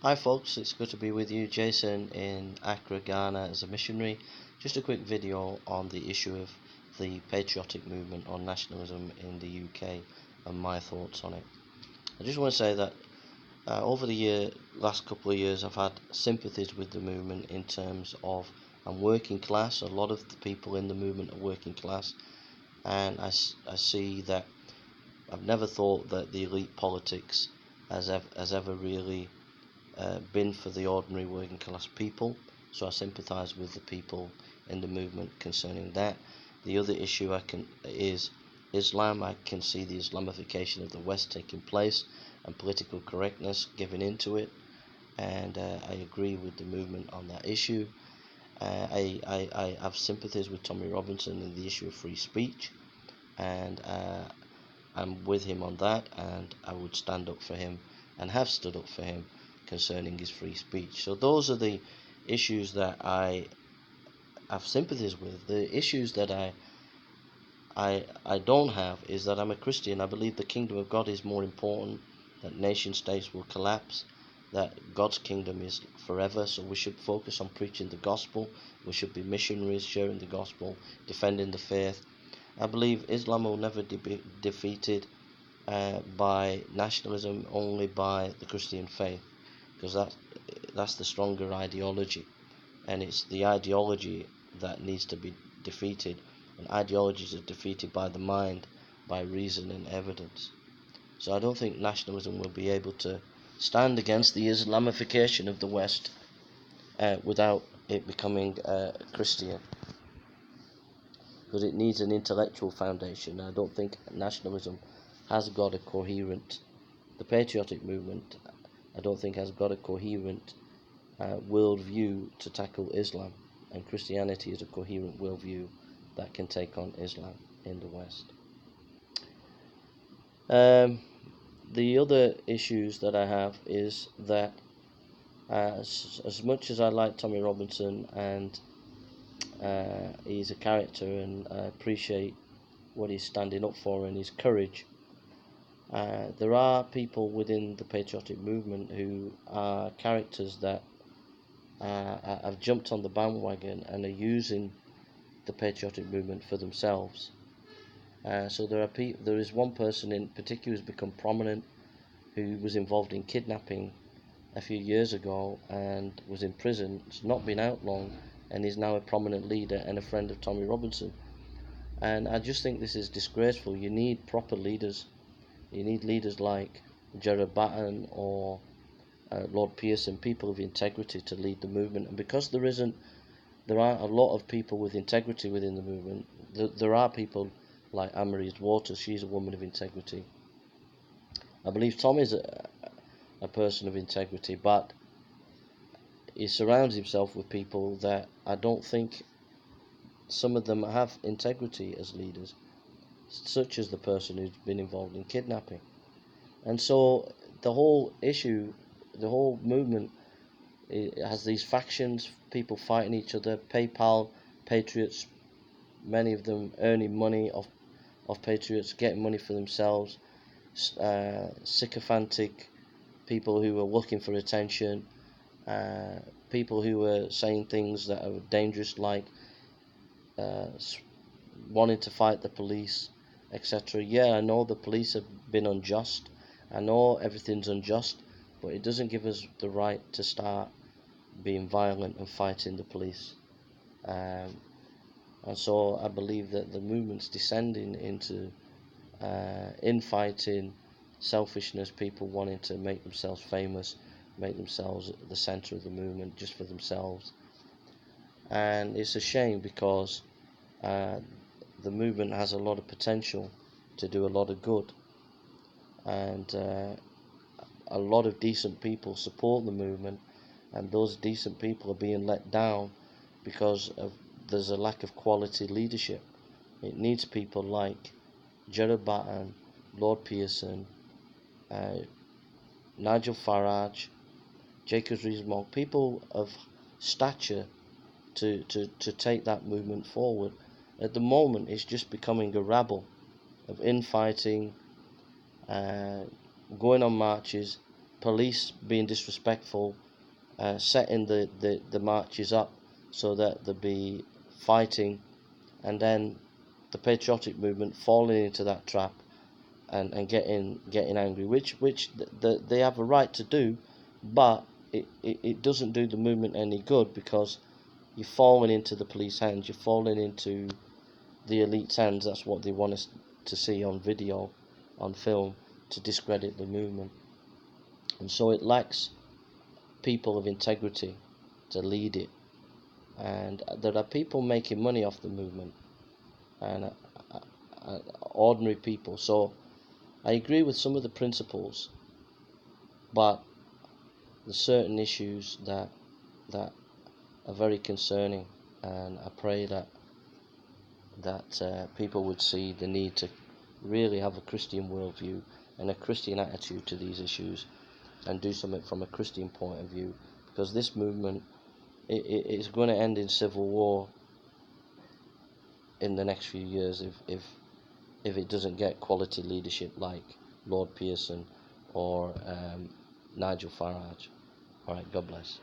Hi folks, it's good to be with you. Jason in Accra, Ghana as a missionary. Just a quick video on the issue of the patriotic movement on nationalism in the UK and my thoughts on it. I just want to say that over the last couple of years I've had sympathies with the movement in terms of I'm working class. A lot of the people in the movement are working class, and I see that I've never thought that the elite politics has ever really been for the ordinary working class people, so I sympathise with the people in the movement concerning that. The other issue is Islam. I can see the Islamification of the West taking place and political correctness giving into it, and I agree with the movement on that issue. I have sympathies with Tommy Robinson in the issue of free speech, and I'm with him on that, and I would stand up for him and have stood up for him concerning his free speech. So those are the issues that I have sympathies with. The issues that I don't have is that I'm a Christian. I believe the kingdom of God is more important, that nation states will collapse, that God's kingdom is forever, so we should focus on preaching the gospel. We should be missionaries, sharing the gospel, defending the faith. I believe Islam will never be defeated by nationalism, only by the Christian faith, because that's the stronger ideology, and it's the ideology that needs to be defeated, and ideologies are defeated by the mind, by reason and evidence. So I don't think nationalism will be able to stand against the Islamification of the West without it becoming Christian, because it needs an intellectual foundation. I don't think nationalism has got a coherent, the patriotic movement I don't think has got a coherent worldview to tackle Islam, and Christianity is a coherent worldview that can take on Islam in the West. The other issues that I have is that as much as I like Tommy Robinson and he's a character and I appreciate what he's standing up for and his courage, there are people within the patriotic movement who are characters that have jumped on the bandwagon and are using the patriotic movement for themselves. So there is one person in particular who's become prominent, who was involved in kidnapping a few years ago and was in prison. It's not been out long, and is now a prominent leader and a friend of Tommy Robinson. And I just think this is disgraceful. You need proper leaders. You need leaders like Gerard Batten or Lord Pearson, people of integrity to lead the movement. And because there aren't a lot of people with integrity within the movement. There are people like Anne-Marie Waters. She's a woman of integrity. I believe Tom is a person of integrity, but he surrounds himself with people that I don't think some of them have integrity as leaders, such as the person who's been involved in kidnapping. And so the whole issue, the whole movement, it has these factions, people fighting each other, PayPal patriots, many of them earning money off patriots, getting money for themselves, sycophantic people who are looking for attention, people who are saying things that are dangerous, like wanting to fight the police, etc. Yeah, I know the police have been unjust, I know everything's unjust, but it doesn't give us the right to start being violent and fighting the police. And so I believe that the movement's descending into infighting, selfishness, people wanting to make themselves famous, make themselves the centre of the movement just for themselves. And it's a shame, because the movement has a lot of potential to do a lot of good, and a lot of decent people support the movement, and those decent people are being let down because there's a lack of quality leadership. It needs people like Gerard Batten, Lord Pearson, Nigel Farage, Jacob Rees-Mogg, people of stature to take that movement forward. At the moment, it's just becoming a rabble of infighting, going on marches, police being disrespectful, setting the marches up so that there'll be fighting, and then the patriotic movement falling into that trap and getting angry, which they have a right to do, but it doesn't do the movement any good, because you're falling into the police hands, you're falling into the elite's hands. That's what they want us to see on video, on film, to discredit the movement. And so it lacks people of integrity to lead it. And there are people making money off the movement, and ordinary people. So I agree with some of the principles, but there's certain issues that are very concerning, and I pray that people would see the need to really have a Christian worldview and a Christian attitude to these issues, and do something from a Christian point of view, because this movement it's going to end in civil war in the next few years if it doesn't get quality leadership like Lord Pearson or Nigel Farage. All right, God bless.